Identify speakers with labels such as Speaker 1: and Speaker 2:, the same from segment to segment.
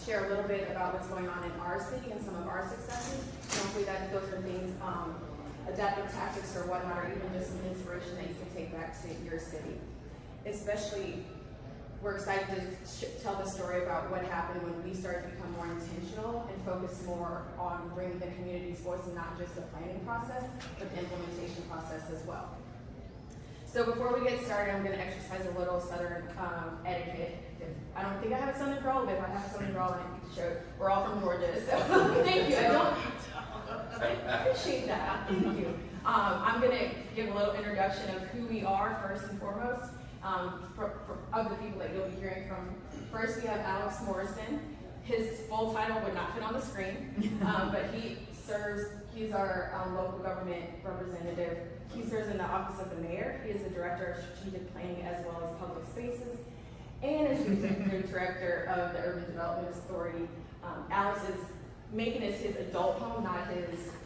Speaker 1: share a little bit about what's going on in our city and some of our successes. And hopefully those are things, adaptive tactics or whatnot, or even just some inspiration that you can take back to your city. Especially, we're excited to tell the story about what happened when we started to become more intentional and focus more on bringing the community's voice and not just the planning process, but the implementation process as well. So before we get started, I'm going to exercise a little Southern etiquette. I don't think I have a Southern drawl, but if I have a Southern drawl, I need to show it. We're all from Georgia, so thank you. I appreciate that. Thank you. I'm going to give a little introduction of who we are first and foremost. Of the people that you'll be hearing from. First, we have Alex Morrison. His full title would not fit on the screen, but he's our local government representative. He serves in the office of the mayor. He is the director of strategic planning as well as public spaces, and is the executive director of the Urban Development Authority. Macon is his adult home,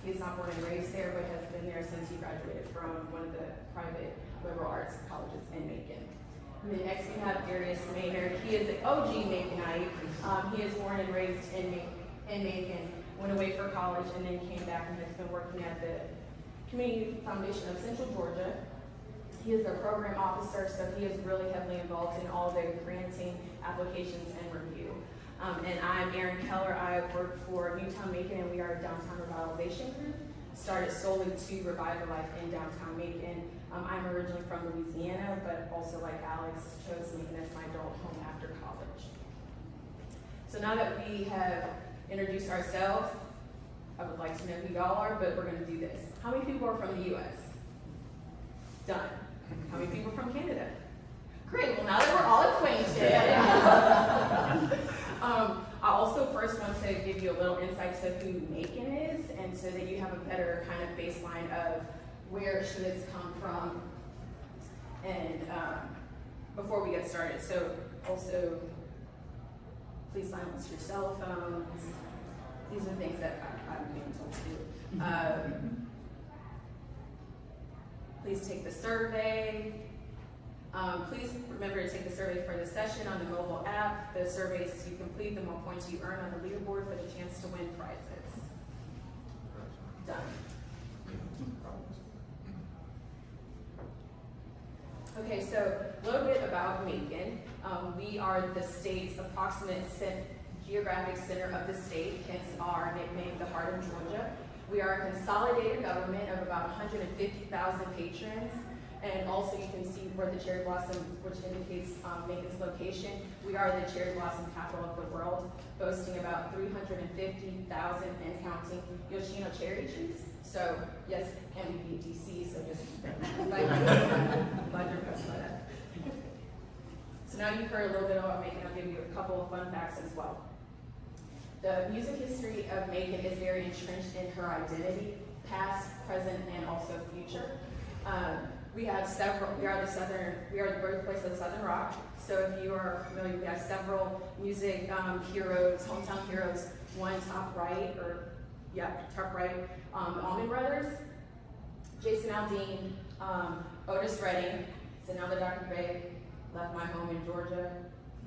Speaker 1: he's not born and raised there, but has been there since he graduated from one of the private liberal arts colleges in Macon. And then next we have Darius Maynard. He is an OG Maconite. He is born and raised in Macon, went away for college, and then came back and has been working at the Community Foundation of Central Georgia. He is their program officer, so he is really heavily involved in all the granting, applications, and review. And I'm Erin Keller. I work for NewTown Macon, and we are a downtown revitalization group, started solely to revive the life in downtown Macon. I'm originally from Louisiana, but also like Alex, chose Macon as my adult home after college. So now that we have introduced ourselves, I would like to know who y'all are, but we're going to do this. How many people are from the U.S.? Done. How many people from Canada? Great, well now that we're all acquainted, I also first want to give you a little insight to who Macon is, and so that you have a better kind of baseline of where she has come from, and before we get started. So also, please silence your cell phones. These are things that I'm being told to do. Please take the survey. Please remember to take the survey for the session on the mobile app. The surveys you complete, the more points you earn on the leaderboard for the chance to win prizes. Done. Okay, so a little bit about Macon. We are the state's approximate geographic center of the state, hence our nickname, the Heart of Georgia. We are a consolidated government of about 150,000 patrons. And also you can see where the cherry blossom, which indicates Macon's location. We are the cherry blossom capital of the world, boasting about 350,000 and counting Yoshino cherry trees. So yes, and we beat DC, so just glad you're impressed by that. So now you've heard a little bit about Macon. I'll give you a couple of fun facts as well. The music history of Macon is very entrenched in her identity, past, present, and also future. We are the birthplace of Southern rock. So if you are familiar, we have several music heroes, hometown heroes. One top right, Allman Brothers, Jason Aldean, Otis Redding, so now the Dr. Craig, left my home in Georgia.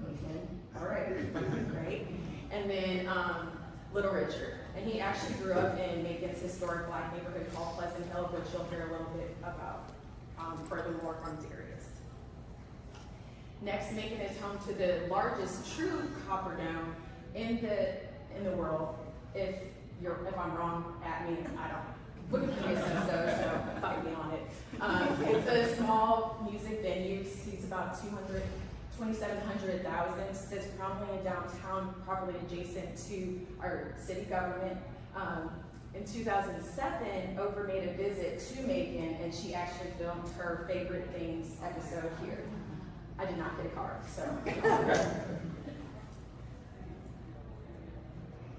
Speaker 1: Okay. All right, great. And then Little Richard, and he actually grew up in Macon's historic black neighborhood called Pleasant Hill, which you'll hear a little bit about furthermore from Darius. Next, Macon is home to the largest true copper dome in the world. If I'm wrong, at me, I don't. Wikipedia says so fight me on it. It's a small music venue, seats about 2,700,000, sits prominently in downtown, properly adjacent to our city government. In 2007, Oprah made a visit to Macon, and she actually filmed her favorite things episode here. I did not get a card, so.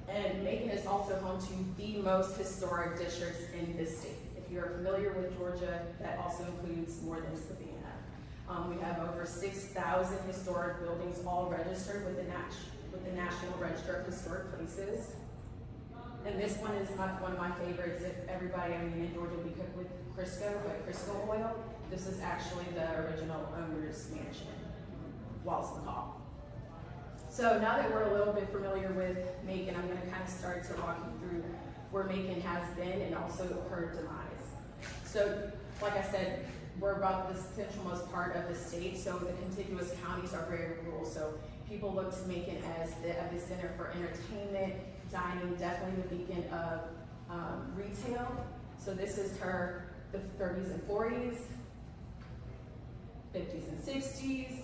Speaker 1: And Macon is also home to the most historic districts in this state. If you're familiar with Georgia, that also includes more than Savannah. We have over 6,000 historic buildings all registered with the National Register of Historic Places. And this one is one of my favorites. If everybody, in Georgia, we cook with Crisco, but Crisco oil. This is actually the original owner's mansion, Walls McCall. So now that we're a little bit familiar with Macon, I'm going to kind of start to walk you through where Macon has been and also her demise. So, like I said, we're about the centralmost part of the state, so the contiguous counties are very rural. So people look to Macon as the epicenter for entertainment, dining, definitely the beacon of retail. So this is the 30s and 40s, 50s and 60s,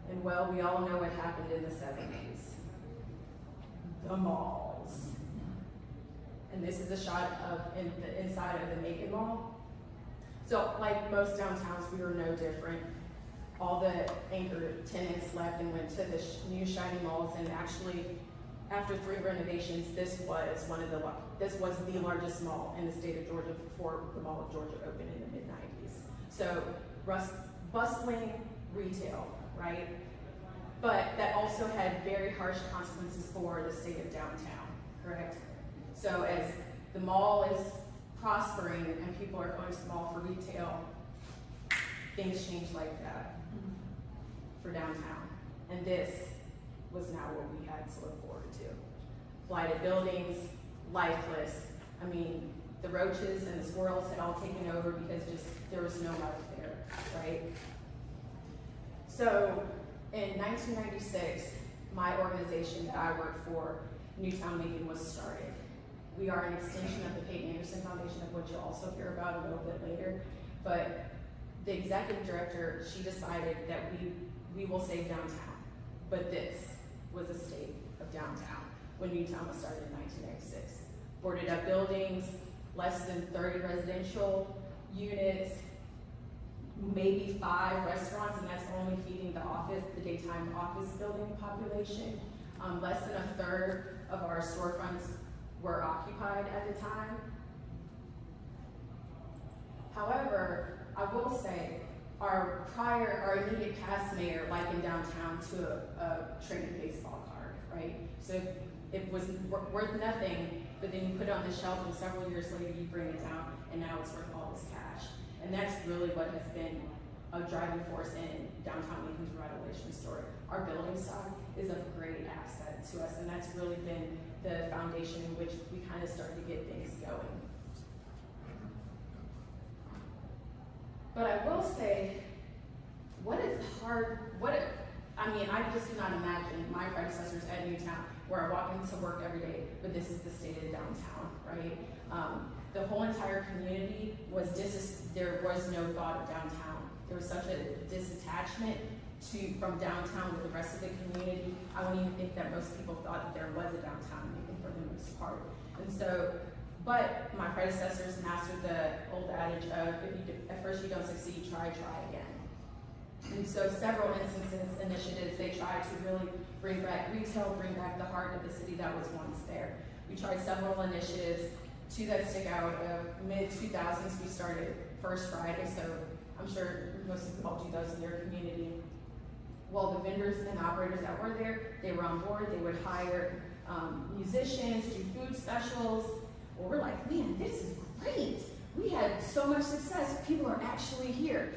Speaker 1: and well, we all know what happened in the 70s. The malls. And this is a shot of the inside of the Macon Mall. So like most downtowns, we were no different. All the anchor tenants left and went to the new shiny malls, and actually, after 3 renovations, this was the largest mall in the state of Georgia before the Mall of Georgia opened in the mid-90s. So bustling retail, right? But that also had very harsh consequences for the state of downtown, correct? So as the mall is prospering and people are going to the mall for retail, things change like that for downtown. And this was now what we had to look forward to. Blighted buildings, lifeless. I mean, the roaches and the squirrels had all taken over because there was no life there, right? So in 1996, my organization that I work for, NewTown Macon, was started. We are an extension of the Peyton Anderson Foundation, of which you'll also hear about a little bit later. But the executive director, she decided that we will save downtown. But this was a state of downtown when NewTown was started in 1996. Boarded up buildings, less than 30 residential units, maybe 5 restaurants, and that's only feeding the daytime office building population. Less than 1/3 of our storefronts were occupied at the time. However, I will say our immediate past mayor likened downtown to a trading baseball card, right? So it was worth nothing, but then you put it on the shelf and several years later you bring it down and now it's worth all this cash. And that's really what has been a driving force in downtown Macon's revitalization story. Our building stock is a great asset to us, and that's really been the foundation in which we kind of started to get things going. But I will say, I just cannot imagine my predecessors at NewTown, where I walk into work every day, but this is the state of downtown, right? The whole entire community there was no thought of downtown. There was such a disattachment from downtown with the rest of the community. I don't even think that most people thought that there was a downtown Macon for the most part. And so, but my predecessors mastered the old adage of, at first you don't succeed, try again. And so several initiatives, they tried to really bring back retail, bring back the heart of the city that was once there. We tried several initiatives. 2 that stick out, mid-2000s, we started First Friday, so I'm sure most of you all do those in your community. Well, the vendors and operators that were there, they were on board. They would hire musicians, do food specials. Well, we're like, man, this is great. We had so much success. People are actually here.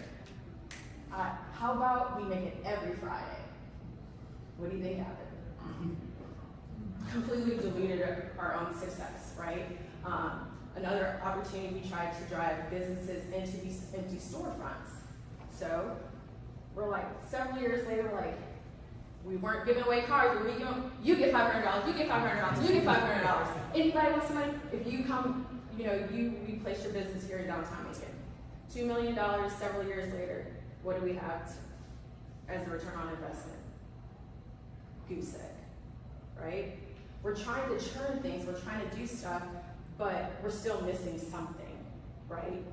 Speaker 1: How about we make it every Friday? What do you think happened? Completely diluted our own success, right? Another opportunity, we tried to drive businesses into these empty storefronts. So we're like, several years later, we weren't giving away cars. You get $500, you get $500, you get $500. Anybody want some money? If you come, we place your business here in downtown Macon. $2 million several years later, what do we have as a return on investment? Goose egg, right? We're trying to churn things, we're trying to do stuff, but we're still missing something, right?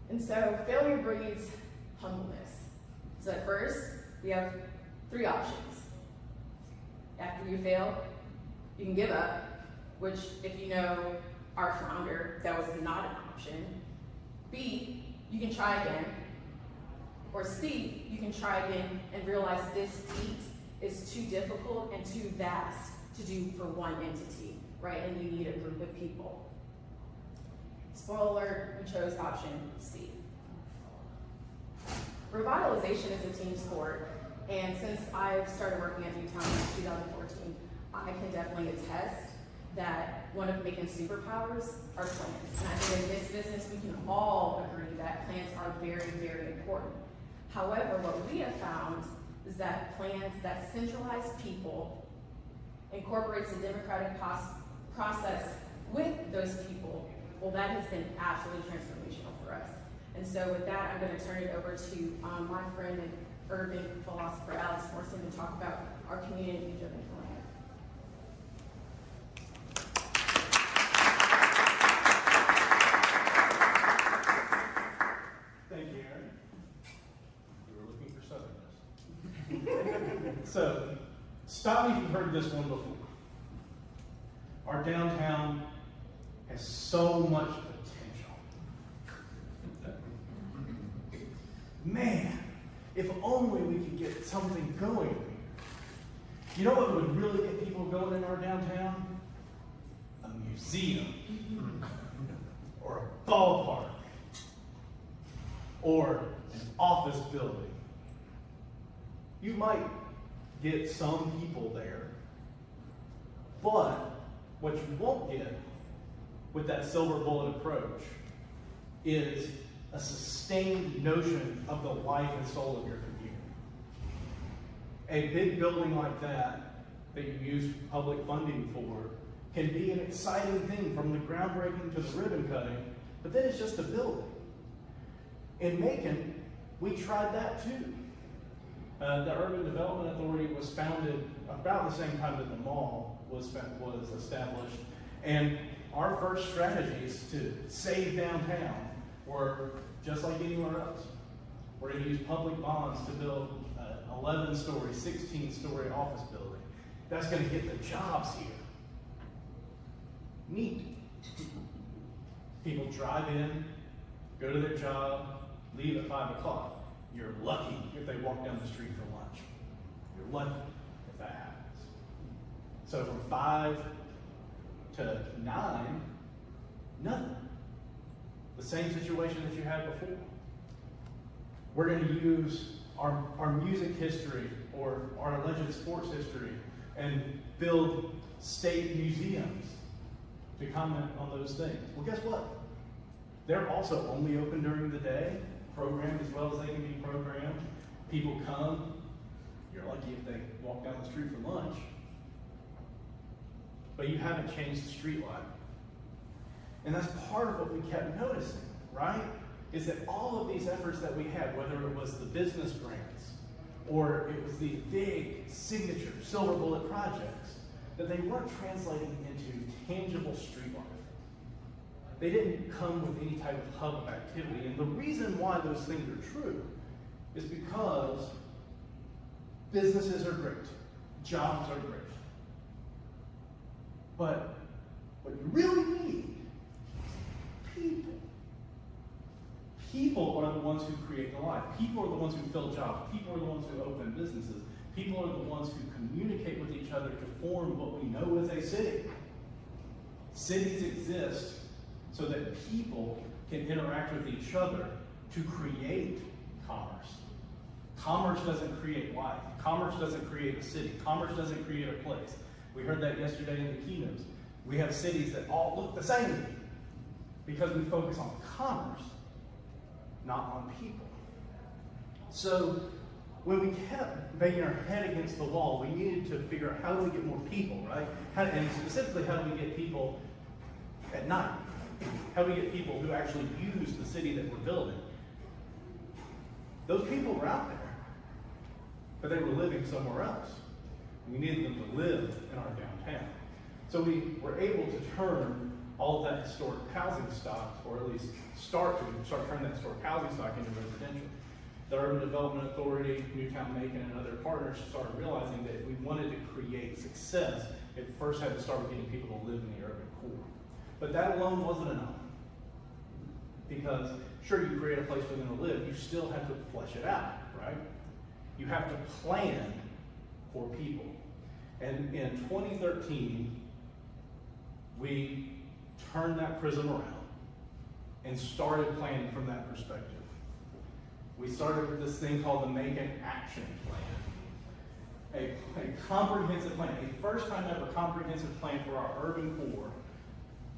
Speaker 1: And so failure breeds humbleness. So at first, we have 3 options. After you fail, you can give up, which if you know our founder, that was not an option. B, you can try again. Or C, you can try again and realize this feat is too difficult and too vast to do for one entity, right? And you need a group of people. Spoiler alert, we chose option C. Revitalization is a team sport. And since I've started working at NewTown in 2014, I can definitely attest that one of Macon's superpowers are plans. And I think in this business, we can all agree that plans are very, very important. However, what we have found is that plans that centralize people, incorporates a democratic process with those people, well, that has been absolutely transformational for us. And so with that, I'm going to turn it over to my friend and urban philosopher, Morrison, to talk about our community-driven plan.
Speaker 2: Thank you, Erin. We were looking for Southerners. So, stop me if you've heard this one before. Our downtown has so much potential. Man, if only we could get something going. You know what would really get people going in our downtown? A museum. Or a ballpark. Or an office building. You might get some people there, but what you won't get with that silver bullet approach is a sustained notion of the life and soul of your community. A big building like that you use public funding for can be an exciting thing from the groundbreaking to the ribbon cutting, but then it's just a building. In Macon, we tried that too. The Urban Development Authority was founded about the same time that the mall was established, and our first strategies to save downtown were just like anywhere else. We're going to use public bonds to build an 11-story, 16-story office building. That's going to get the jobs here. Neat. People drive in, go to their job, leave at 5 o'clock. You're lucky if they walk down the street for lunch. You're lucky if that happens. So from 5 to 9, nothing. The same situation that you had before. We're going to use our music history or our alleged sports history and build state museums to comment on those things. Well, guess what? They're also only open during the day, programmed as well as they can be programmed. People come. You're lucky if they walk down the street for lunch. But you haven't changed the street light. And that's part of what we kept noticing, right? Is that all of these efforts that we had, whether it was the business grants or it was the big signature silver bullet projects, that they weren't translating into tangible street life. They didn't come with any type of hub of activity. And the reason why those things are true is because businesses are great, jobs are great. But what you really need is people. People are the ones who create the life. People are the ones who fill jobs. People are the ones who open businesses. People are the ones who communicate with each other to form what we know as a city. Cities exist so that people can interact with each other to create commerce. Commerce doesn't create life. Commerce doesn't create a city. Commerce doesn't create a place. We heard that yesterday in the keynotes. We have cities that all look the same because we focus on commerce, not on people. So when we kept banging our head against the wall, we needed to figure out how do we get more people, right? And specifically, how do we get people at night? How do we get people who actually use the city that we're building? Those people were out there, but they were living somewhere else. We needed them to live in our downtown. So we were able to turn all of that historic housing stock, or at least start turning that historic housing stock into residential. The Urban Development Authority, NewTown, Macon, and other partners started realizing that if we wanted to create success, it first had to start with getting people to live in the urban core. But that alone wasn't enough. Because, sure, you create a place for them to live, you still have to flesh it out, right? You have to plan for people. And in 2013, we turned that prism around and started planning from that perspective. We started with this thing called the Macon Action Plan. a comprehensive plan, a first time ever comprehensive plan for our urban core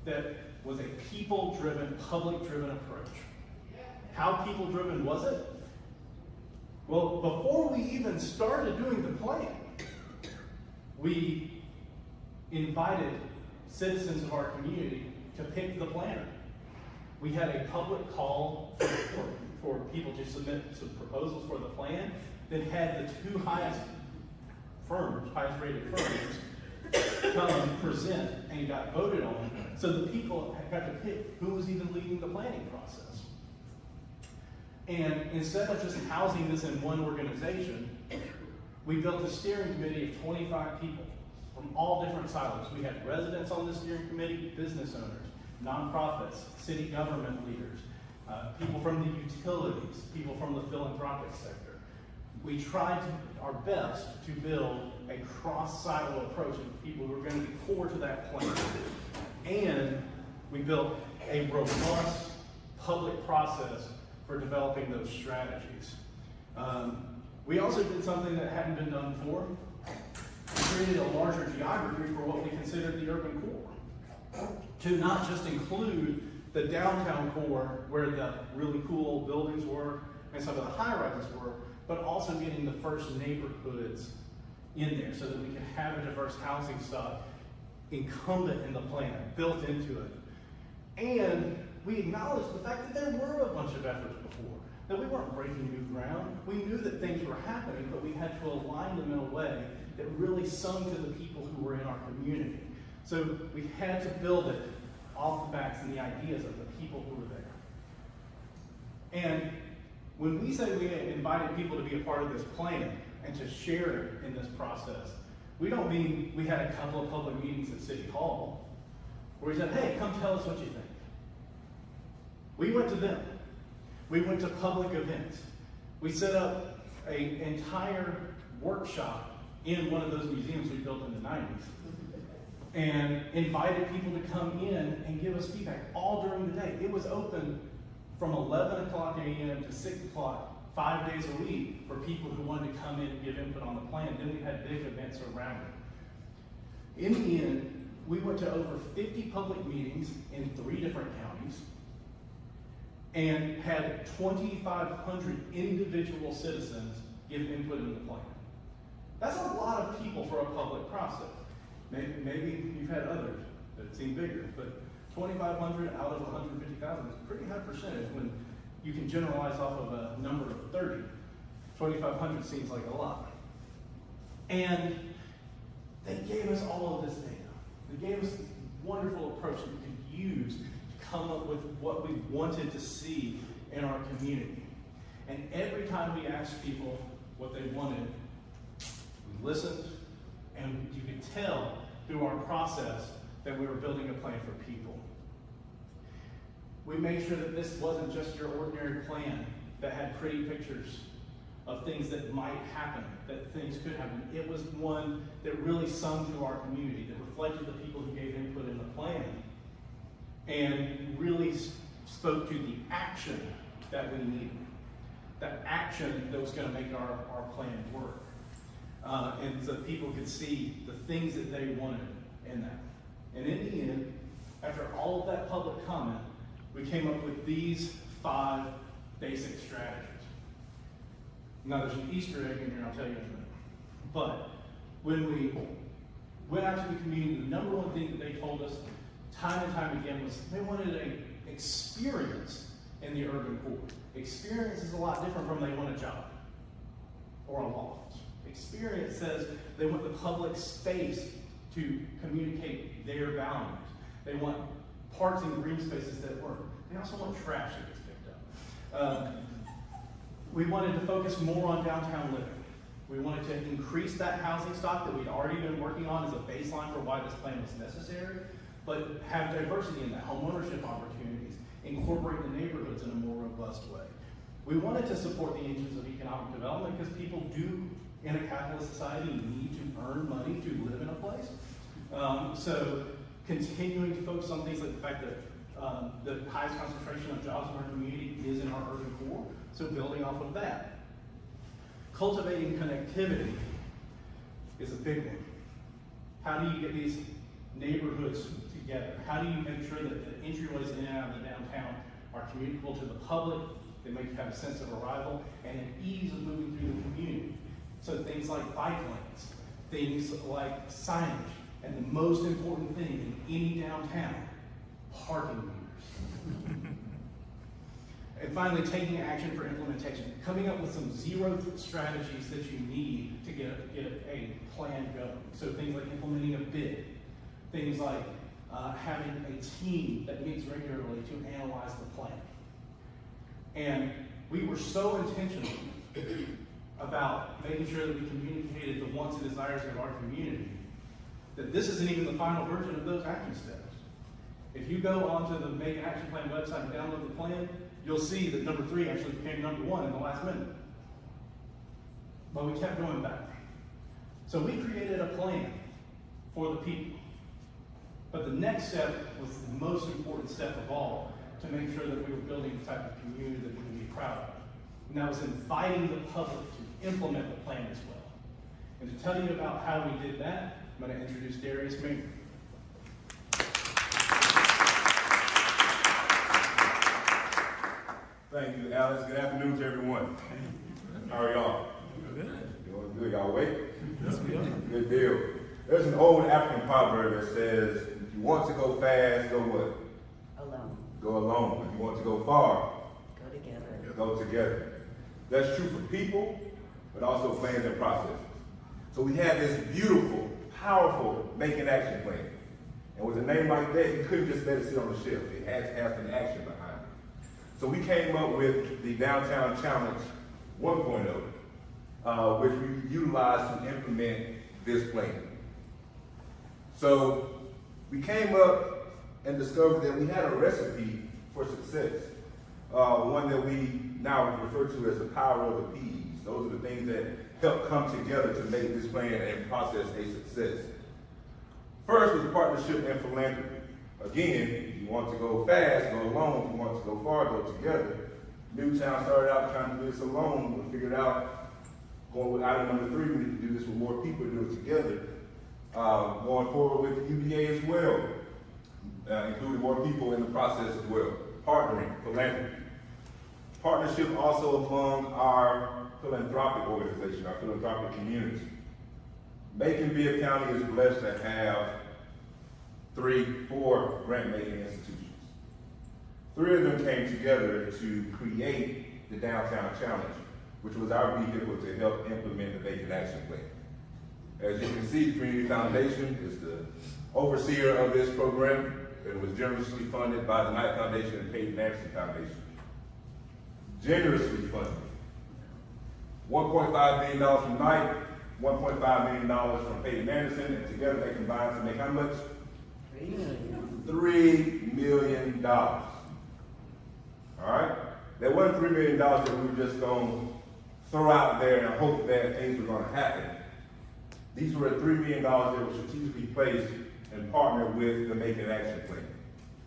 Speaker 2: that was a people-driven, public-driven approach. How people-driven was it? Well, before we even started doing the plan, we invited citizens of our community to pick the planner. We had a public call for people to submit some proposals for the plan that had the two highest rated firms come and present and got voted on. So the people got to pick who was even leading the planning process. And instead of just housing this in one organization, we built a steering committee of 25 people from all different silos. We had residents on the steering committee, business owners, nonprofits, city government leaders, people from the utilities, people from the philanthropic sector. We tried our best to build a cross-silo approach of people who were going to be core to that plan. And we built a robust public process for developing those strategies. We also did something that hadn't been done before. We created a larger geography for what we considered the urban core, to not just include the downtown core where the really cool old buildings were and some of the high-rises were, but also getting the first neighborhoods in there so that we can have a diverse housing stock incumbent in the plan, built into it. And we acknowledged the fact that there were a bunch of efforts before, that we weren't breaking new ground. We knew that things were happening, but we had to align them in a way that really sung to the people who were in our community. So we had to build it off the backs and the ideas of the people who were there. And when we say we invited people to be a part of this plan and to share in this process, we don't mean we had a couple of public meetings at City Hall where we said, hey, come tell us what you think. We went to them. We went to public events. We set up an entire workshop in one of those museums we built in the 90s and invited people to come in and give us feedback all during the day. It was open from 11 o'clock a.m. to 6 o'clock, 5 days a week for people who wanted to come in and give input on the plan. Then we had big events around it. In the end, we went to over 50 public meetings in 3 different counties and had 2,500 individual citizens give input in the plan. That's a lot of people for a public process. Maybe you've had others that seem bigger, but 2,500 out of 150,000 is a pretty high percentage when you can generalize off of a number of 30. 2,500 seems like a lot. And they gave us all of this data. They gave us this wonderful approach that we could use to come up with what we wanted to see in our community. And every time we asked people what they wanted, we listened, and you could tell through our process that we were building a plan for people. We made sure that this wasn't just your ordinary plan that had pretty pictures of things that might happen, that things could happen. It was one that really sung to our community, that reflected the people who gave input in the plan, and really spoke to the action that we needed, that action that was going to make our plan work. And so people could see the things that they wanted in that. And in the end, after all of that public comment, we came up with these 5 basic strategies. Now there's an Easter egg in here, I'll tell you in a minute. But when we went out to the community, the number one thing that they told us time and time again was they wanted an experience in the urban core. Experience is a lot different from they want a job or a loft. Experience says they want the public space to communicate their values. They want parks and green spaces that work. They also want trash that gets picked up. We wanted to focus more on downtown living. We wanted to increase that housing stock that we'd already been working on as a baseline for why this plan was necessary, but have diversity in that, home ownership opportunities, incorporate the neighborhoods in a more robust way. We wanted to support the engines of economic development because people do, in a capitalist society, need to earn money to live in a place. So continuing to focus on things like the fact that the highest concentration of jobs in our community is in our urban core, so building off of that. Cultivating connectivity. is a big one. How do you get these neighborhoods together? How do you make sure that the entryways in and out of the downtown are communicable to the public, they make you have a sense of arrival, and an ease of moving through the community? So things like bike lanes, things like signage, and the most important thing in any downtown, parking meters. And finally, taking action for implementation, coming up with some zero strategies that you need to get a plan going. So things like implementing a bid, things like having a team that meets regularly to analyze the plan. And we were so intentional about making sure that we communicated the wants and desires of our community that this isn't even the final version of those action steps. If you go onto the Macon Action Plan website and download the plan, you'll see that number 3 actually became number 1 in the last minute. But we kept going back. So we created a plan for the people. But the next step was the most important step of all, to make sure that we were building the type of community that we could be proud of. And that was inviting the public to implement the plan as well. And to tell you about how we did that, I'm going to introduce Darius, Maynard.
Speaker 3: Thank you, Alex. Good afternoon to everyone. How are y'all? Good. Doing good. Y'all awake?
Speaker 2: Yes, we are.
Speaker 3: Good deal. There's an old African proverb that says, if you want to go fast, go what?
Speaker 4: Alone.
Speaker 3: Go alone. If you want to go far,
Speaker 4: Go together.
Speaker 3: go together. That's true for people, but also plans and processes. So we have this beautiful, powerful Macon Action Plan. And with a name like that, you couldn't just let it sit on the shelf. It had to have some action behind it. So we came up with the Downtown Challenge 1.0, which we utilized to implement this plan. So we came up and discovered that we had a recipe for success, one that we now refer to as the power of the P's. Those are the things that help come together to make this plan and process a success. First was partnership and philanthropy. Again, if you want to go fast, go alone. If you want to go far, go together. NewTown started out trying to do this alone, but figured out, going with item number 3, we need to do this with more people, do it together. Going forward with UVA as well, including more people in the process as well. Partnering, philanthropy. Partnership also among our philanthropic organization, our philanthropic community. Macon-Bibb County is blessed to have 4 grant-making institutions. 3 of them came together to create the Downtown Challenge, which was our vehicle to help implement the Macon Action Plan. As you can see, the Community Foundation is the overseer of this program. It was generously funded by the Knight Foundation and Peyton Anderson Foundation. Generously funded. $1.5 million from Knight, $1.5 million from Peyton Anderson, and together they combined to make how much?
Speaker 4: $3 million.
Speaker 3: $3 million. All right? That wasn't $3 million that we were just going to throw out there and hope that things were going to happen. These were $3 million that were strategically placed and partnered with the Macon Action Plan.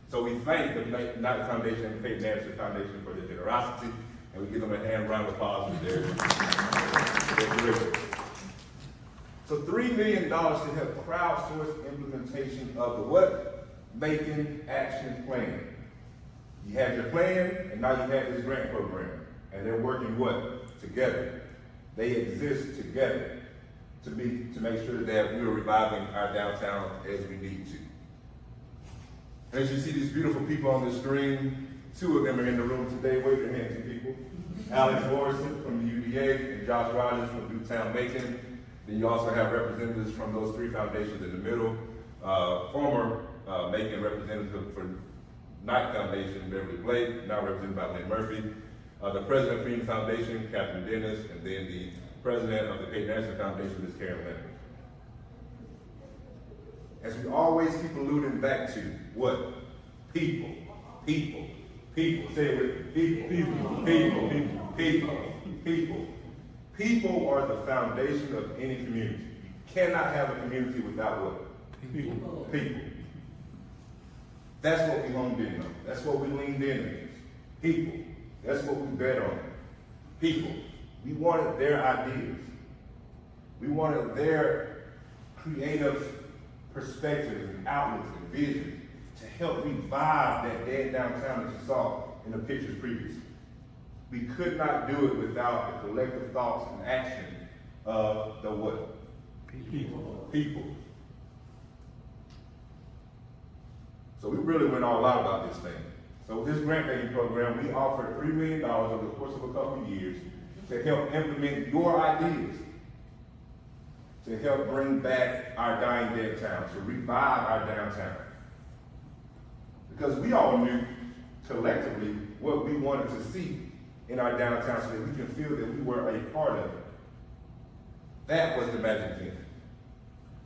Speaker 3: So we thank the Knight Foundation and the Peyton Anderson Foundation for their generosity, and we give them a hand round of applause for their delivery. So $3 million to help crowdsource implementation of the what? Macon Action Plan. You had your plan, and now you have this grant program. And they're working what? Together. They exist together to make sure that we are reviving our downtown as we need to. As you see these beautiful people on the screen, 2 of them are in the room today. Wave your hand, 2 people. Alex Morrison from the UVA and Josh Rogers from NewTown Macon. Then you also have representatives from those 3 foundations in the middle. Former Macon representative for Knight Foundation, Beverly Blake, now represented by Lynn Murphy. The president of Freedom Foundation, Catherine Dennis, and then the president of the Peyton Anderson Foundation, Ms. Karen Leonard. As we always keep alluding back to what? People, people, people. Say it with me. People, people, people, people, people. People are the foundation of any community. You cannot have a community without what? People. People. That's what we honed in on. That's what we leaned in against. People. That's what we bet on. People. We wanted their ideas. We wanted their creative perspectives and outlooks and visions to help revive that dead downtown that you saw in the pictures previously. We could not do it without the collective thoughts and action of the what? People. So we really went all out about this thing. So with this grant making program, we offered $3 million over the course of a couple of years to help implement your ideas, to help bring back our dying dead town, to revive our downtown. Because we all knew collectively what we wanted to see in our downtown so that we can feel that we were a part of it. That was the magic thing.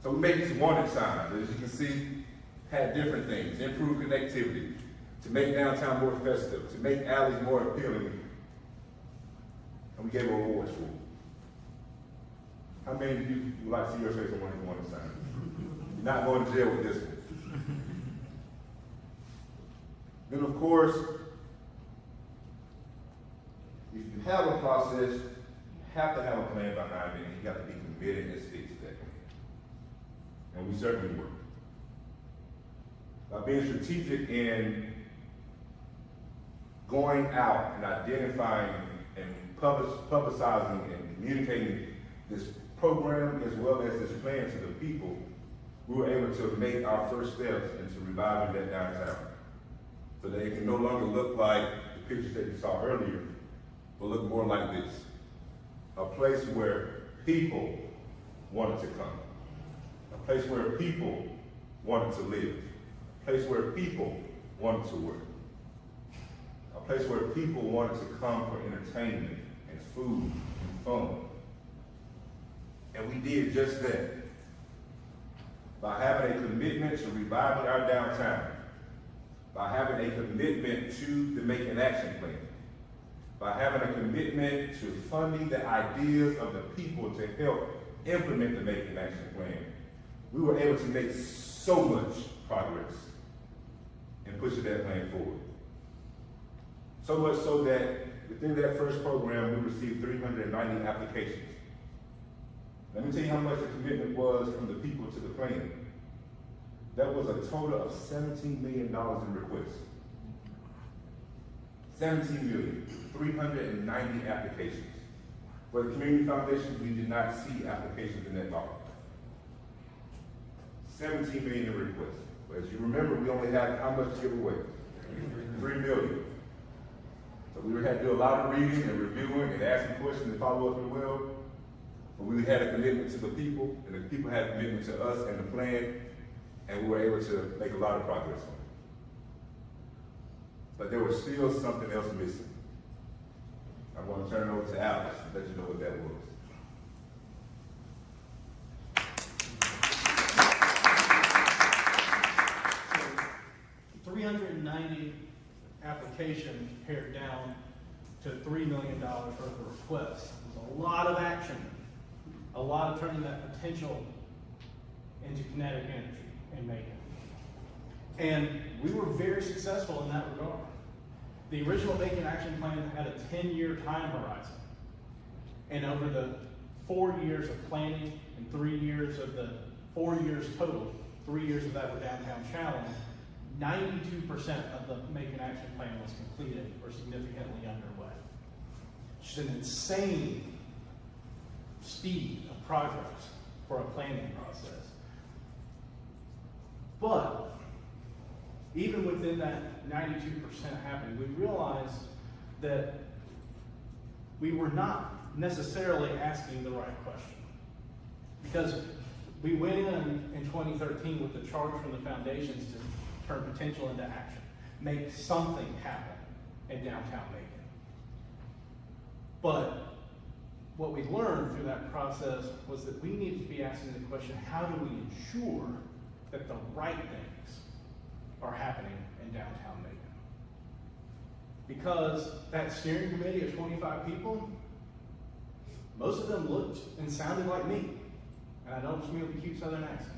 Speaker 3: So we made these wanted signs, as you can see, had different things: improve connectivity, to make downtown more festive, to make alleys more appealing. And we gave awards for it. How many of you would like to see your face on one of these wanted signs? You're not going to jail with this one. Then of course, if you have a process, you have to have a plan behind it, and you have to be committed and stick to that plan. And we certainly were. By being strategic in going out and identifying and publicizing and communicating this program as well as this plan to the people, we were able to make our first steps into reviving that downtown so that it can no longer look like the pictures that you saw earlier, but look more like this. A place where people wanted to come. A place where people wanted to live. A place where people wanted to work. A place where people wanted to come for entertainment and food and fun. And we did just that. By having a commitment to reviving our downtown, by having a commitment to the Macon Action Plan, by having a commitment to funding the ideas of the people to help implement the Macon Action Plan, we were able to make so much progress in pushing that plan forward. So much so that within that first program, we received 390 applications. Let me tell you how much the commitment was from the people to the plan. That was a total of $17 million in requests. 17,390 applications. For the community foundations, we did not see applications in that volume. 17 million in requests. But as you remember, we only had how much to give away? 3 million. So we had to do a lot of reading and reviewing and asking questions and follow up as well. But we had a commitment to the people, and the people had a commitment to us and the plan, and we were able to make a lot of progress on it. But there was still something else missing. I'm going to turn it over to Alex and let you know what that was.
Speaker 2: So 390 applications pared down to $3 million worth of requests. It was a lot of action, a lot of turning that potential into kinetic energy in Macon. And we were very successful in that regard. The original Macon Action Plan had a 10-year time horizon. And over the 4 years of planning and 3 years of the 4 years total, 3 years of that were downtown challenge, 92% of the Macon Action Plan was completed or significantly underway. It's an insane speed of progress for a planning process. But even within that 92% happening, we realized that we were not necessarily asking the right question. Because we went in 2013 with the charge from the foundations to turn potential into action, make something happen in downtown Macon. But what we learned through that process was that we needed to be asking the question, how do we ensure that the right things are happening in downtown Macon? Because that steering committee of 25 people, most of them looked and sounded like me. And I don't just mean with a cute Southern accent.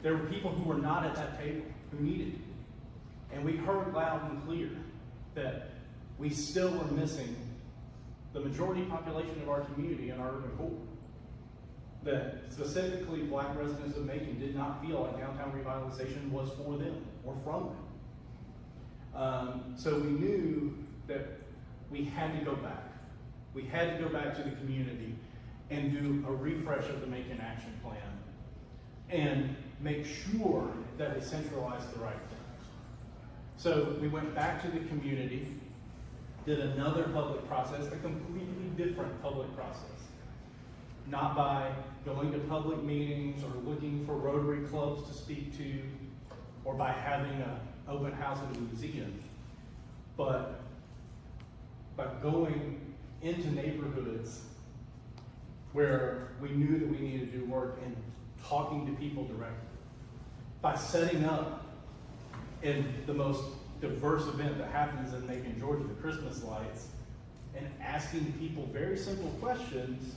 Speaker 2: There were people who were not at that table, who needed to be. And we heard loud and clear that we still were missing the majority population of our community in our urban core. that specifically Black residents of Macon did not feel like downtown revitalization was for them or from them. So we knew that we had to go back. We had to go back to the community and do a refresh of the Macon Action Plan and make sure that we centralized the right things. So we went back to the community, did another public process, a completely different public process. Not by going to public meetings or looking for Rotary clubs to speak to, or by having an open house at a museum, but by going into neighborhoods where we knew that we needed to do work and talking to people directly. By setting up in the most diverse event that happens in Macon, Georgia, the Christmas lights, and asking people very simple questions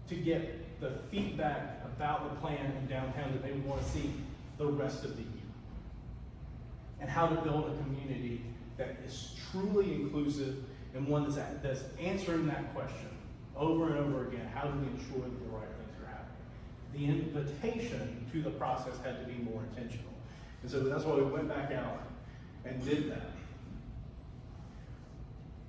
Speaker 2: to get the feedback about the plan in downtown that they would want to see the rest of the year. And how to build a community that is truly inclusive and one that's answering that question over and over again. How do we ensure that the right things are happening? The invitation to the process had to be more intentional. And so that's why we went back out and did that.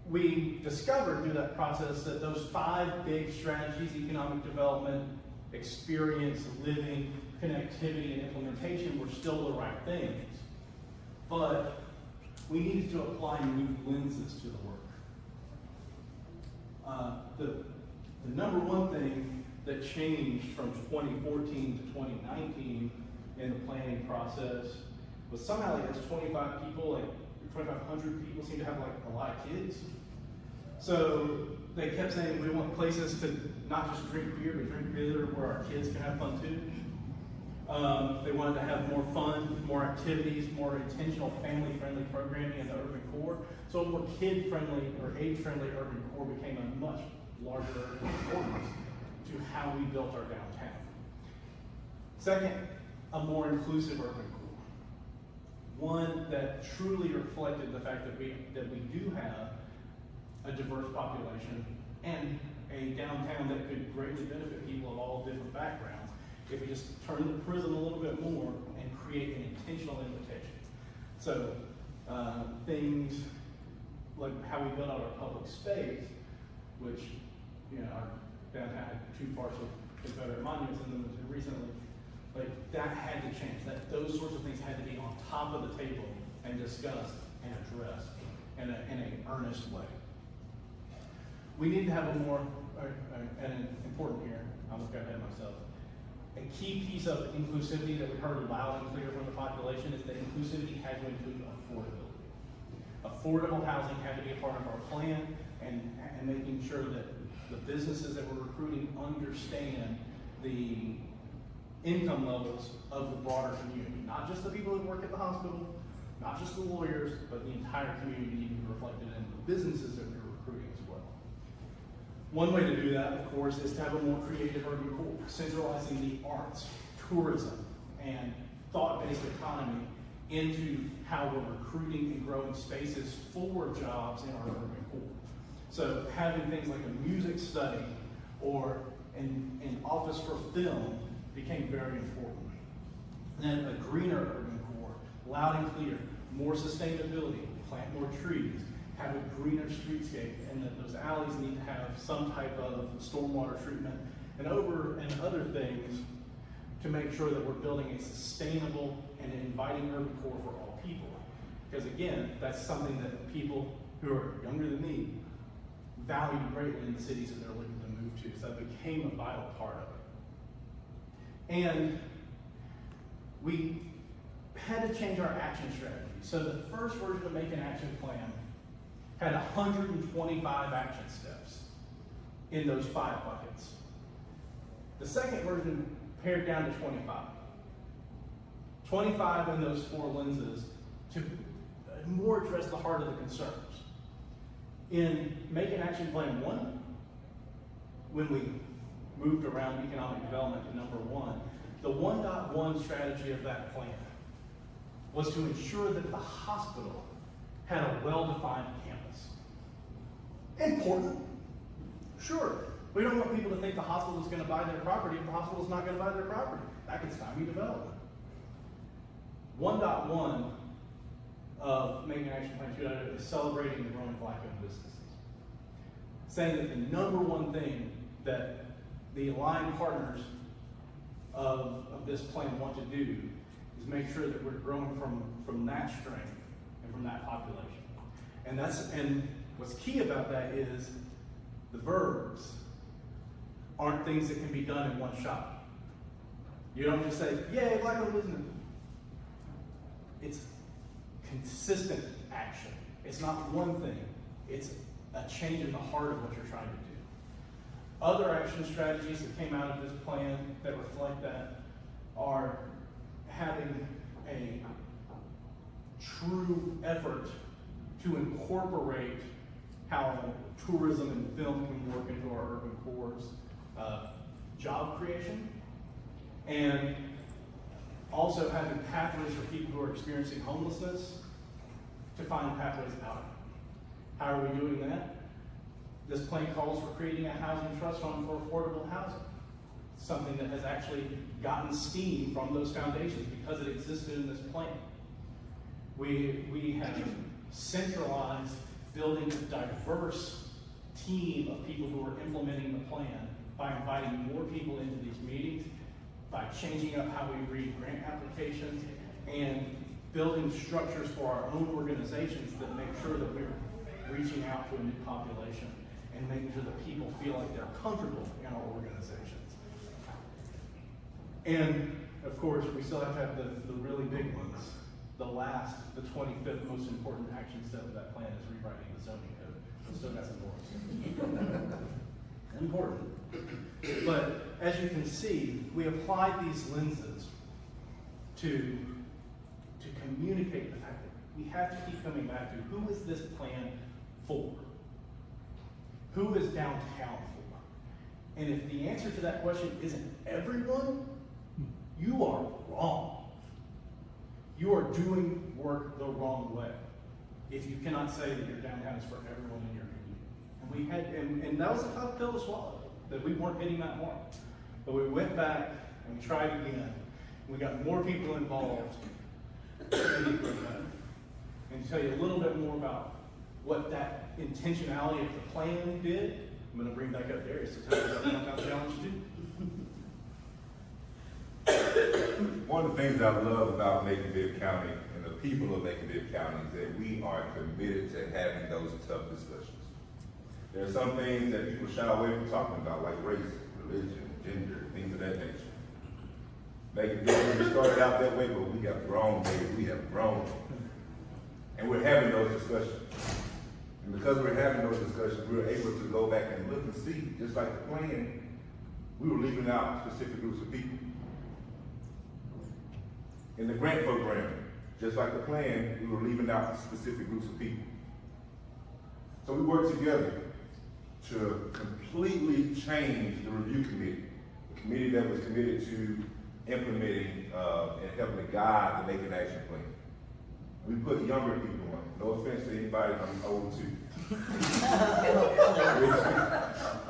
Speaker 2: We discovered through that process that those 5 big strategies, economic development, experience, living, connectivity, and implementation, were still the right things. But we needed to apply new lenses to the work. The number one thing that changed from 2014 to 2019 in the planning process was somehow like there's 25 people, like 2,500 people seem to have like a lot of kids. So they kept saying we want places to not just drink beer, but drink beer where our kids can have fun too. They wanted to have more fun, more activities, more intentional family-friendly programming in the urban core. So a more kid-friendly or age-friendly urban core became a much larger importance to how we built our downtown. Second, a more inclusive urban core. One that truly reflected the fact that we do have a diverse population and a downtown that could greatly benefit people of all different backgrounds if we just turn the prism a little bit more and create an intentional invitation. So things like how we built out our public space, which, you know, our downtown had 2 parts of Confederate monuments in them recently, like that had to change. That those sorts of things had to be on top of the table and discussed and addressed in an earnest way. We need to have a more, and important here, I almost got ahead of myself. A key piece of inclusivity that we heard loud and clear from the population is that inclusivity had to include affordability. Affordable housing had to be a part of our plan, and making sure that the businesses that we're recruiting understand the income levels of the broader community. Not just the people that work at the hospital, not just the lawyers, but the entire community needed to be reflected in the businesses that we were recruiting as well. One way to do that, of course, is to have a more creative urban core, centralizing the arts, tourism, and thought-based economy into how we're recruiting and growing spaces for jobs in our urban core. So having things like a music study or an office for film became very important. Then a greener urban core, loud and clear, more sustainability, plant more trees, have a greener streetscape, and that those alleys need to have some type of stormwater treatment and other things to make sure that we're building a sustainable and an inviting urban core for all people. Because again, that's something that people who are younger than me value greatly in the cities that they're looking to move to. So that became a vital part of it. And we had to change our action strategy. So the first version of Macon Action Plan had 125 action steps in those 5 buckets. The second version pared down to 25. 25 in those 4 lenses to more address the heart of the concerns. In Macon Action Plan 1, when we moved around economic development to number 1, the 1.1 strategy of that plan was to ensure that the hospital had a well-defined campus. Important, sure, We don't want people to think the hospital is going to buy their property if the hospital is not going to buy their property. That can stymie development. 1.1 of Macon Action Plan 2.0 is celebrating the growing Black-owned businesses. Saying that the number one thing that the aligned partners of this plan want to do is make sure that we're growing from that strength and from that population. And what's key about that is the verbs aren't things that can be done in one shot. You don't just say, yay, Black-owned business. It's consistent action. It's not one thing. It's a change in the heart of what you're trying to do. Other action strategies that came out of this plan that reflect that are having a true effort to incorporate how tourism and film can work into our urban cores, job creation, and also having pathways for people who are experiencing homelessness to find pathways out of it. How are we doing that? This plan calls for creating a housing trust fund for affordable housing. Something that has actually gotten steam from those foundations because it existed in this plan. We have centralized building a diverse team of people who are implementing the plan by inviting more people into these meetings, by changing up how we read grant applications, and building structures for our own organizations that make sure that we're reaching out to a new population and making sure that people feel like they're comfortable in our organizations. And of course, we still have to have the really big ones. The 25th most important action step of that plan is rewriting the zoning code. We still got some more. Important. But as you can see, we applied these lenses to communicate the fact that we have to keep coming back to who is this plan for? Who is downtown for? And if the answer to that question isn't everyone, you are wrong. You are doing work the wrong way if you cannot say that your downtown is for everyone in your community. And that was a tough pill to swallow, that we weren't hitting that mark. But we went back and we tried again. We got more people involved. And tell you a little bit more about what that intentionality of the plan did. I'm going to bring back up Darius to tell you about the Downtown Challenge too.
Speaker 3: One of the things I love about Macon-Bibb County and the people of Macon-Bibb County is that we are committed to having those tough discussions. There are some things that people shy away from talking about, like race, religion, gender, things of that nature. Macon-Bibb, we started out that way, but we have grown, baby. We have grown. And we're having those discussions. And because we're having those discussions, we're able to go back and look and see, just like the plan, we were leaving out specific groups of people. In the grant program, just like the plan, we were leaving out specific groups of people. So we worked together to completely change the review committee, the committee that was committed to implementing and helping to guide the Macon Action Plan. We put younger people on. No offense to anybody, I'm old too.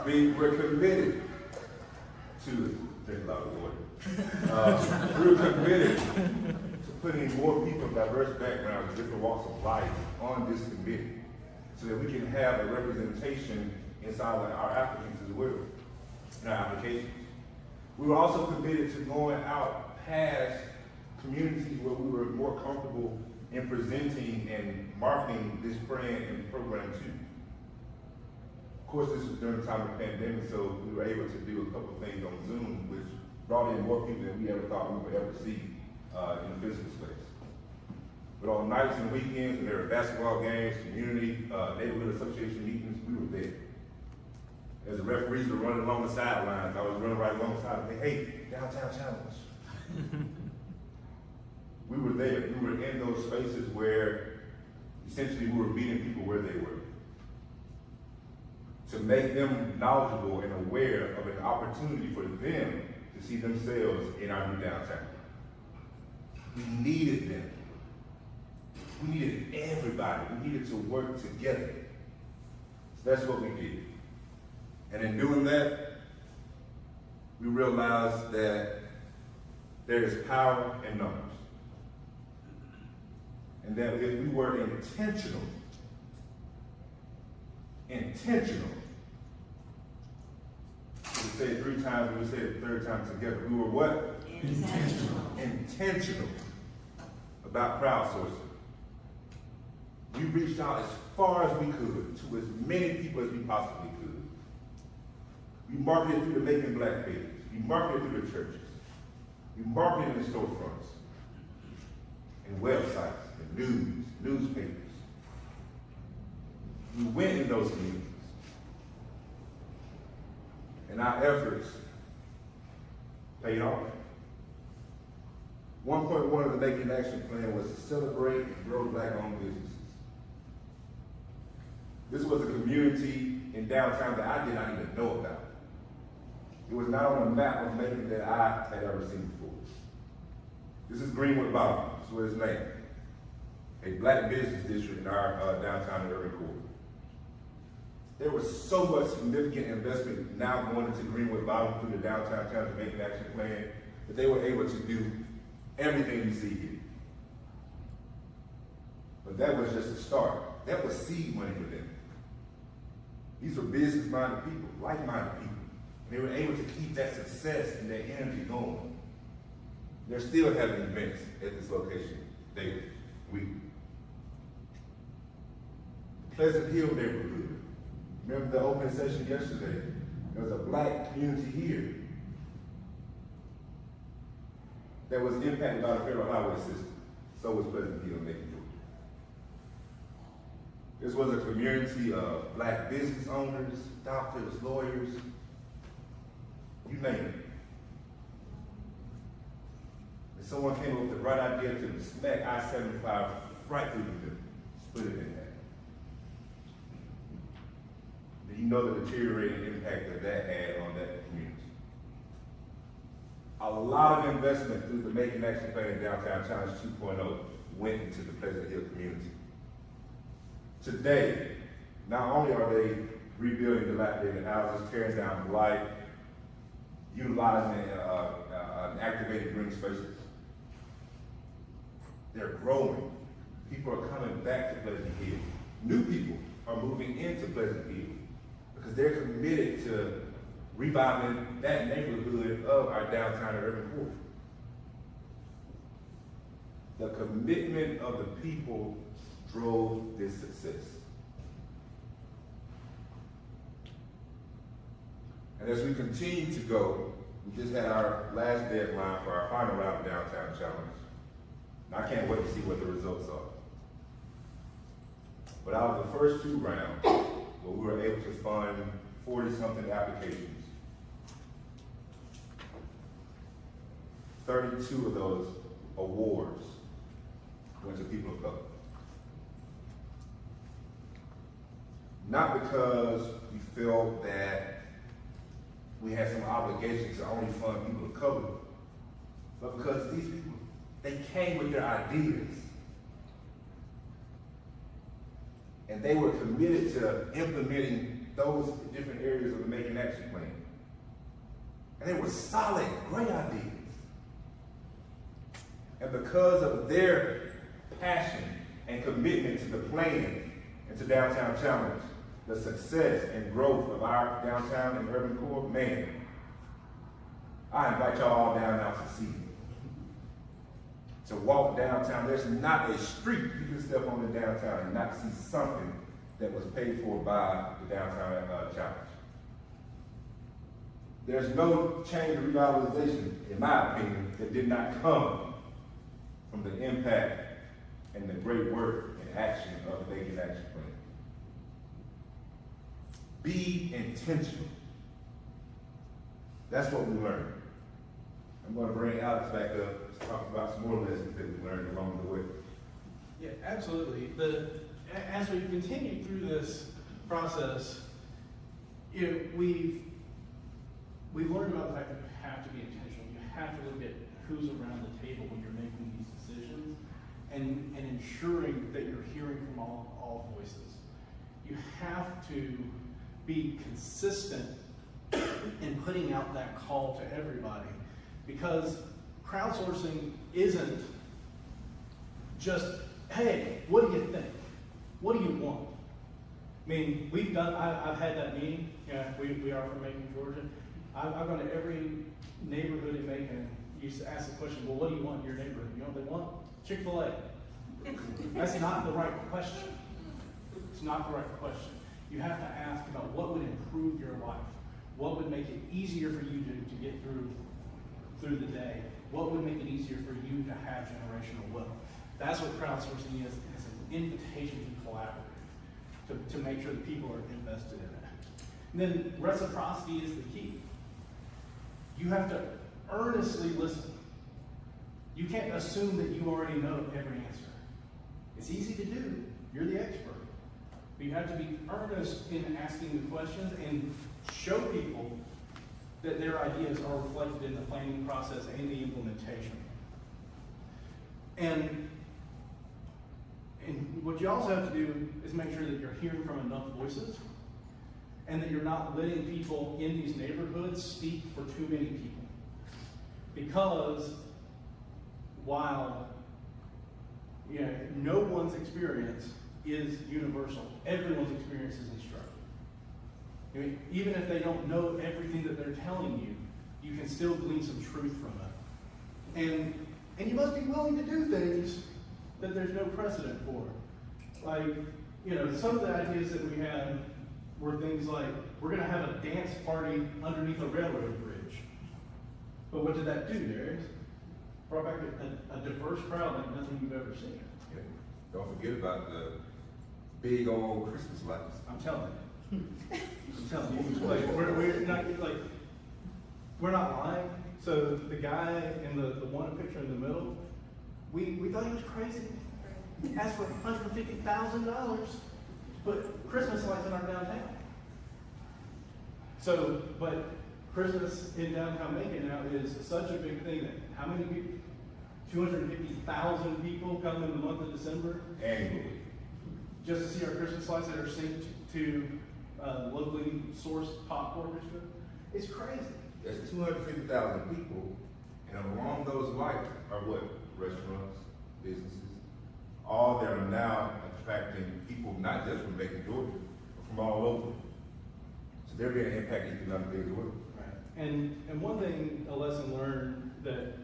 Speaker 3: We're committed to, drink a lot of water. We're committed to putting more people of diverse backgrounds, different walks of life on this committee so that we can have a representation inside of our applicants as well, in our applications. We were also committed to going out past communities where we were more comfortable in presenting and marketing this brand and program to. Of course, this was during the time of the pandemic, so we were able to do a couple of things on Zoom, which brought in more people than we ever thought we would ever see in the physical space. But on nights and weekends, when there were basketball games, community, neighborhood association meetings, we were there. As the referees were running along the sidelines, I was running right alongside and say, hey, Downtown Challenge. We were there. We were in those spaces where essentially we were meeting people where they were. To make them knowledgeable and aware of an opportunity for them to see themselves in our new downtown. We needed them. We needed everybody. We needed to work together. So that's what we did. And in doing that, we realized that there is power in numbers. And that if we were intentional, we say it 3 times, and we say it the 3rd time together. We were what? Intentional about crowdsourcing. We reached out as far as we could to as many people as we possibly could. We marketed through the Making Black pages. We marketed through the churches. We marketed in the storefronts, and websites, and newspapers. We went in those communities. And our efforts paid off. One point one of the Making Action Plan was to celebrate and grow Black-owned businesses. This was a community in downtown that I did not even know about. It was not on a map of Macon that I had ever seen before. This is Greenwood Bottom, that's what it's named. A Black business district in our downtown urban core. There was so much significant investment now going into Greenwood Bottom through the Downtown Challenge Making Action Plan that they were able to do everything you see here. But that was just a start. That was seed money for them. These were business-minded people, like-minded people. And they were able to keep that success and that energy going. They're still having events at this location daily, weekly. The Pleasant Hill neighborhood. Remember the open session yesterday? There was a Black community here that was impacted by the federal highway system. So was Pleasant Hill, Macon, Georgia. This was a community of Black business owners, doctors, lawyers, you name it. And someone came up with the right idea to smack I-75 right through the middle, split it in half. You know the deteriorating impact that that had on that community. A lot of investment through the Making Action Plan and Downtown Challenge 2.0 went into the Pleasant Hill community. Today, not only are they rebuilding dilapidated houses, tearing down blight, utilizing activated green spaces, they're growing. People are coming back to Pleasant Hill. New people are moving into Pleasant Hill, because they're committed to reviving that neighborhood of our downtown urban core. The commitment of the people drove this success. And as we continue to go, we just had our last deadline for our final round of Downtown Challenge. And I can't wait to see what the results are. But out of the first 2 rounds, where we were able to fund 40-something applications, 32 of those awards went to people of color. Not because we felt that we had some obligation to only fund people of color, but because these people, they came with their ideas. And they were committed to implementing those different areas of the Making Action Plan. And they were solid, great ideas. And because of their passion and commitment to the plan and to Downtown Challenge, the success and growth of our downtown and urban core, man, I invite y'all all down now to see it. To walk downtown, there's not a street you can step on in downtown and not see something that was paid for by the Downtown Challenge. There's no change or revitalization, in my opinion, that did not come from the impact and the great work and action of the Making Action Plan. Be intentional. That's what we learned. I'm going to bring Alex back up to talk about some more lessons that we learned along the way.
Speaker 2: Yeah, absolutely. As we continue through this process, we've learned about the fact that you have to be intentional. You have to look at who's around the table when you're making these decisions, and ensuring that you're hearing from all voices. You have to be consistent and putting out that call to everybody. Because crowdsourcing isn't just, hey, what do you think? What do you want? I mean, I've had that meeting. Yeah, we are from Macon, Georgia. I've gone to every neighborhood in Macon. Used to ask the question, well, what do you want in your neighborhood? You know what they want? Chick-fil-A. That's not the right question. It's not the right question. You have to ask about what would improve your life. What would make it easier for you to get through the day? What would make it easier for you to have generational wealth? That's what crowdsourcing is. It's an invitation to collaborate, to make sure that people are invested in it. And then reciprocity is the key. You have to earnestly listen. You can't assume that you already know every answer. It's easy to do. You're the expert. But you have to be earnest in asking the questions and show people that their ideas are reflected in the planning process and the implementation. And what you also have to do is make sure that you're hearing from enough voices and that you're not letting people in these neighborhoods speak for too many people. Because while no one's experience is universal, everyone's experience is instructive. I mean, even if they don't know everything that they're telling you, you can still glean some truth from it. And you must be willing to do things that there's no precedent for. Like, some of the ideas that we had were things like, we're going to have a dance party underneath a railroad bridge. But what did that do, Darius? Brought back a diverse crowd like nothing you've ever seen.
Speaker 3: Yeah. Don't forget about the big old Christmas lights.
Speaker 2: I'm telling you. I'm telling you. Like, we're not lying. So the guy in the one picture in the middle, we thought he was crazy. He asked for $150,000 to put Christmas lights in our downtown. So, but Christmas in downtown Macon now is such a big thing that how many people? 250,000 people come in the month of December
Speaker 3: Annually.
Speaker 2: just to see our Christmas lights that are synced to locally sourced pop orchestra. It's crazy.
Speaker 3: That's 250,000 people, and along those lights are what? Restaurants, businesses, all that are now attracting people not just from Macon, Georgia, but from all over. So they're being impacted economically as well.
Speaker 2: Right. And one thing, a lesson learned that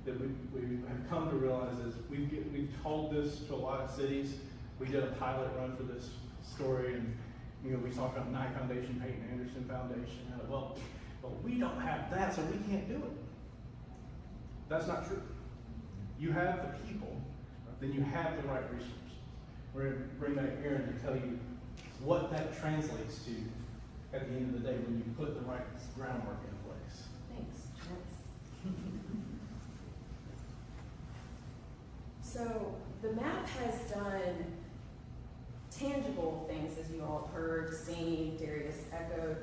Speaker 2: we have come to realize is we've told this to a lot of cities. We did a pilot run for this story, and we talked about Nye Foundation, Peyton Anderson Foundation. Well, we don't have that, so we can't do it. That's not true. You have the people, then you have the right resources. We're going to bring back Erin to tell you what that translates to at the end of the day when you put the right groundwork in place.
Speaker 1: Thanks. So the map has done tangible things, as you all heard, seen, Darius echoed,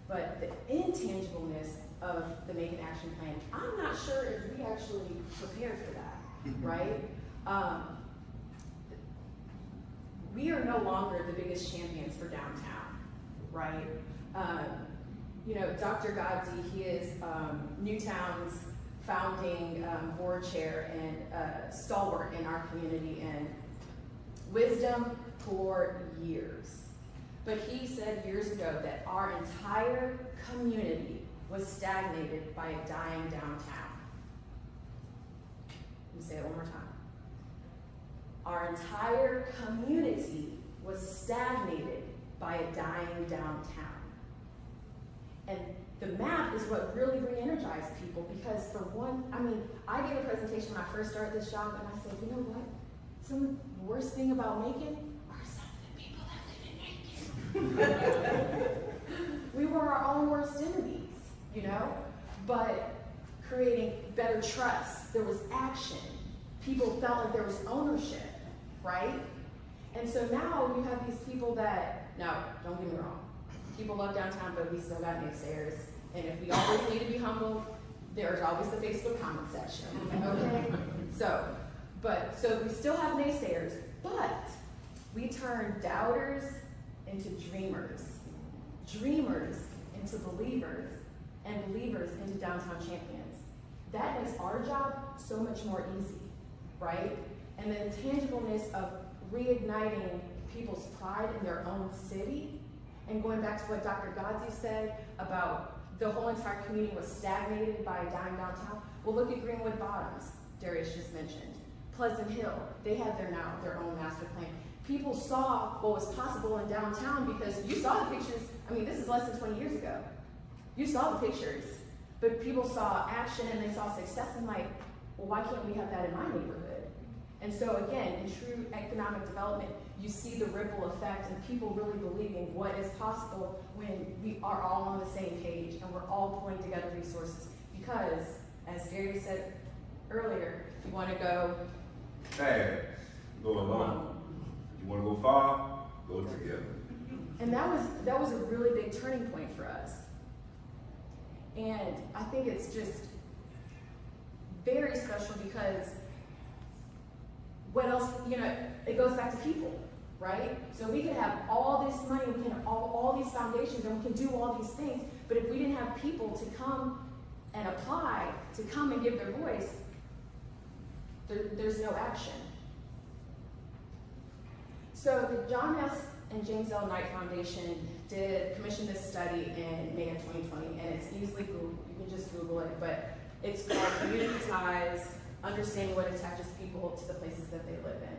Speaker 1: but the intangibleness of the Macon Action Plan, I'm not sure if we actually prepared for that, right? We are no longer the biggest champions for downtown, right? Dr. Godsey, he is NewTown's founding board chair and stalwart in our community and wisdom for years. But he said years ago that our entire community was stagnated by a dying downtown. Let me say it one more time. Our entire community was stagnated by a dying downtown. And the map is what really re-energized people because for one, I gave a presentation when I first started this job and I said, you know what? Some of the worst thing about Macon are some of the people that live in Macon. We were our own worst enemies, but creating better trust. There was action. People felt like there was ownership, right? And so now you have these people that, no, don't get me wrong. People love downtown, but we still got naysayers. And if we always need to be humble, there's always the Facebook comment section, okay? So we still have naysayers, but we turn doubters into dreamers into believers, and believers into downtown champions. That makes our job so much more easy, right? And the intangibleness of reigniting people's pride in their own city, and going back to what Dr. Godzi said about the whole entire community was stagnated by a dying downtown. Well, look at Greenwood Bottoms, Darius just mentioned. Pleasant Hill, they have their own master plan. People saw what was possible in downtown because you saw the pictures. I mean, this is less than 20 years ago. You saw the pictures, but people saw action and they saw success and like, well, why can't we have that in my neighborhood? And so again, in true economic development, you see the ripple effect and people really believing what is possible when we are all on the same page and we're all pulling together resources. Because, as Darius said earlier, if you want to go
Speaker 3: fast, go alone. If you want to go far, go together.
Speaker 1: And that was a really big turning point for us. And I think it's just very special because what else, it goes back to people, right? So we can have all this money, we can have all these foundations, and we can do all these things, but if we didn't have people to come and apply, to come and give their voice, there's no action. So the John S. and James L. Knight Foundation commissioned this study in May of 2020, and it's easily Googled. You can just Google it, but it's called Community Ties, Understanding What Attaches People to the Places that They Live in.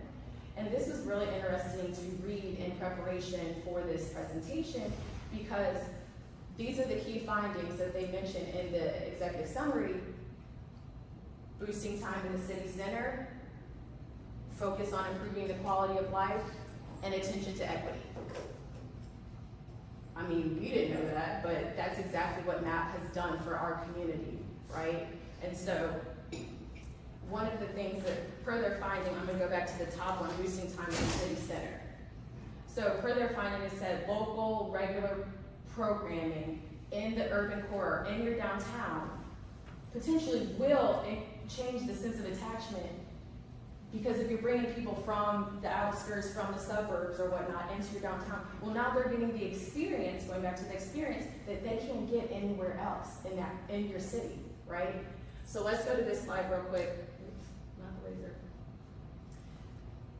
Speaker 1: And this was really interesting to read in preparation for this presentation because these are the key findings that they mentioned in the executive summary: boosting time in the city center, focus on improving the quality of life, and attention to equity. I mean, we didn't know that, but that's exactly what MAP has done for our community, right? And so, one of the things that, per their finding, I'm gonna go back to the top one, boosting time in the city center. So, per their finding, it said local, regular programming in the urban core, in your downtown, potentially will change the sense of attachment. Because if you're bringing people from the outskirts, from the suburbs or whatnot into your downtown, well, now they're getting the experience, going back to the experience, that they can't get anywhere else in your city, right? So let's go to this slide real quick. Oops, not the laser.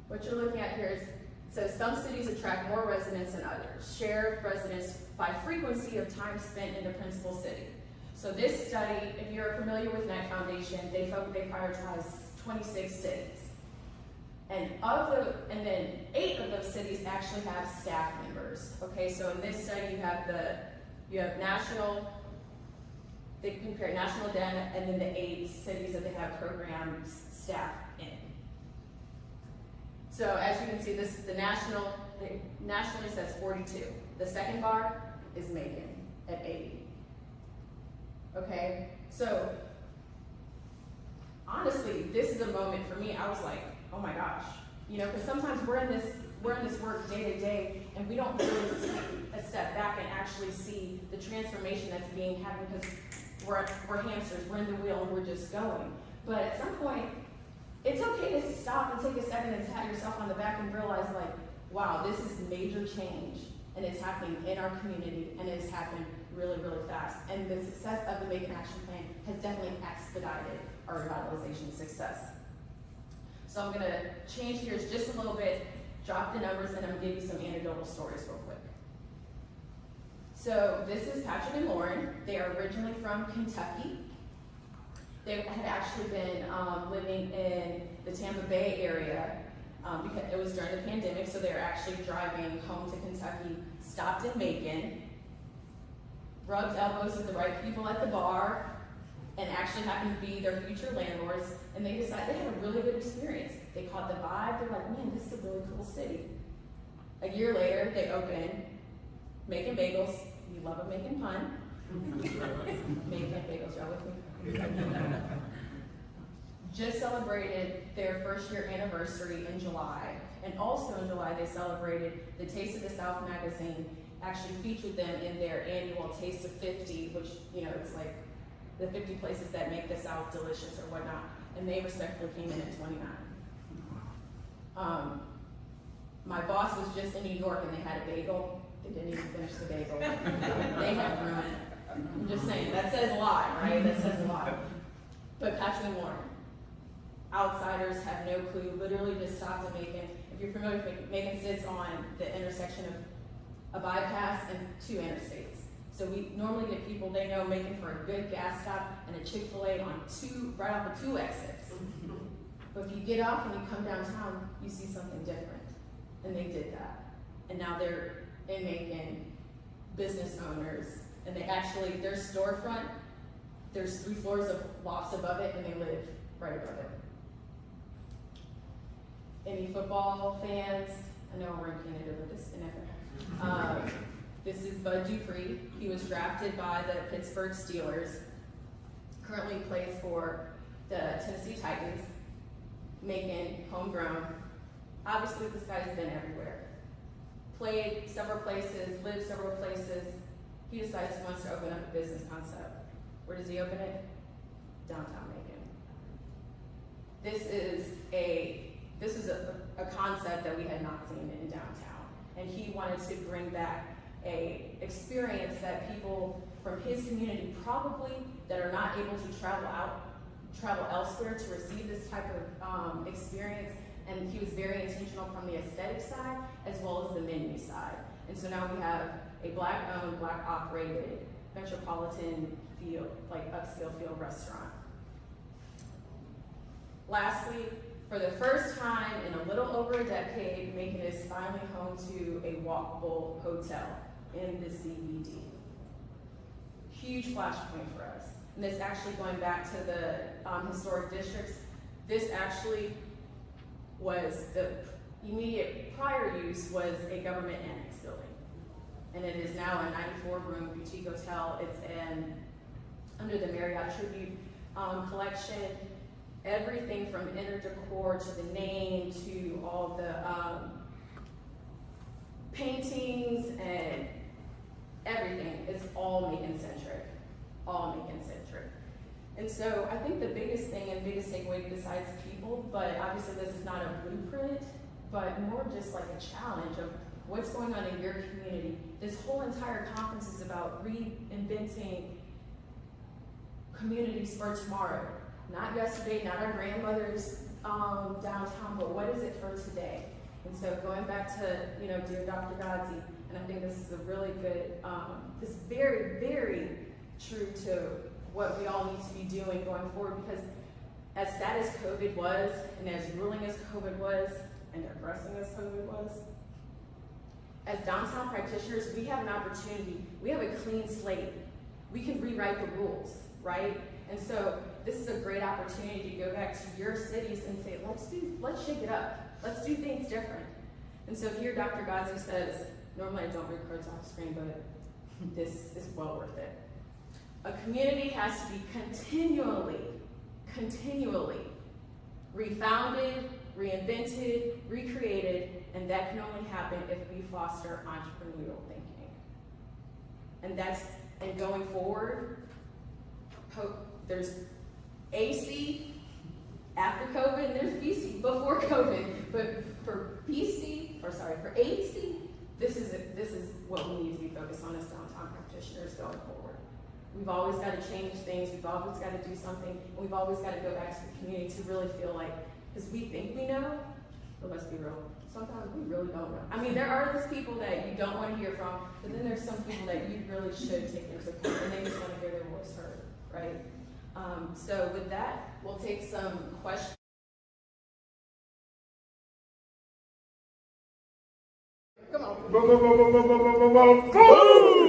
Speaker 1: What you're looking at here is, it says some cities attract more residents than others. Share of residents by frequency of time spent in the principal city. So this study, if you're familiar with Knight Foundation, they prioritize 26 cities. And then 8 of those cities actually have staff members. Okay, so in this study you have national, they compare national data and then the 8 cities that they have programs staff in. So as you can see, nationally says 42. The second bar is Macon at 80. Okay, so honestly, this is a moment for me. I was like, oh my gosh, because sometimes we're in this work day to day, and we don't really take a step back and actually see the transformation that's being had because we're hamsters, we're in the wheel, and we're just going. But at some point, it's okay to stop and take a second and pat yourself on the back and realize, like, wow, this is major change, and it's happening in our community, and it's happened really, really fast. And the success of the Macon Action Plan has definitely expedited our revitalization success. So I'm gonna change gears just a little bit, drop the numbers, and I'm gonna give you some anecdotal stories real quick. So this is Patrick and Lauren. They are originally from Kentucky. They had actually been living in the Tampa Bay area because it was during the pandemic, so they were actually driving home to Kentucky, stopped in Macon, rubbed elbows with the right people at the bar, and actually happened to be their future landlords, and they decided they had a really good experience. They caught the vibe, they're like, man, this is a really cool city. A year later, they opened Macon Bagels. You love a Macon pun. Macon Bagels, y'all with me? Just celebrated their first year anniversary in July, and also in July, they celebrated the Taste of the South magazine, actually featured them in their annual Taste of 50, which, it's like the 50 places that make the South delicious or whatnot, and they respectfully came in at 29. My boss was just in New York and they had a bagel. They didn't even finish the bagel. They have ruined I'm just saying, that says a lot, right? That says a lot. But Patrick Warren, outsiders have no clue, literally just stopped at Macon. If you're familiar with Macon, sits on the intersection of a bypass and two interstates. So we normally get people, they know Macon for a good gas stop and a Chick-fil-A on right off of two exits. But if you get off and you come downtown, you see something different. And they did that. And now they're in Macon, business owners, and they actually, their storefront, there's 3 floors of lofts above it, and they live right above it. Any football fans? I know we're in Canada, but this NFL. This is Bud Dupree. He was drafted by the Pittsburgh Steelers. Currently plays for the Tennessee Titans. Macon, homegrown. Obviously, this guy's been everywhere. Played several places, lived several places. He decides he wants to open up a business concept. Where does he open it? Downtown Macon. This is a concept that we had not seen in downtown. And he wanted to bring back a experience that people from his community probably that are not able to travel elsewhere to receive this type of experience. And he was very intentional from the aesthetic side as well as the menu side. And so now we have a Black-owned, Black-operated, metropolitan feel, like upscale feel restaurant. Lastly, for the first time in a little over a decade, Macon is finally home to a walkable hotel in the CBD. Huge flashpoint for us. And this actually going back to the historic districts, this actually was the immediate prior use was a government annex building. And it is now a 94-room boutique hotel. It's under the Marriott Tribute collection. Everything from inner decor to the name to all the paintings and everything is all Macon-centric. All Macon-centric. And so I think the biggest thing and biggest takeaway besides people, but obviously this is not a blueprint, but more just like a challenge of what's going on in your community. This whole entire conference is about reinventing communities for tomorrow. Not yesterday, not our grandmother's downtown, but what is it for today? And so going back to, dear Dr. Godsey, and I think this is a really good, this very, very true to what we all need to be doing going forward, because as sad as COVID was, and as grueling as COVID was, and depressing as COVID was, as downtown practitioners, we have an opportunity. We have a clean slate. We can rewrite the rules, right? And so this is a great opportunity to go back to your cities and say, let's shake it up. Let's do things different. And so here Dr. Godsey says, normally I don't read quotes off screen, but this is well worth it. A community has to be continually refounded, reinvented, recreated, and that can only happen if we foster entrepreneurial thinking. And going forward, there's AC after COVID, and there's BC before COVID. But for AC, this is what we need to be focused on as downtown practitioners going forward. We've always got to change things. We've always got to do something. And we've always got to go back to the community to really feel like, because we think we know, but let's be real. Sometimes we really don't know. I mean, there are those people that you don't want to hear from, but then there's some people that you really should take into account, and they just want to hear their voice heard, right? So with that, we'll take some questions. Come on.
Speaker 3: Go!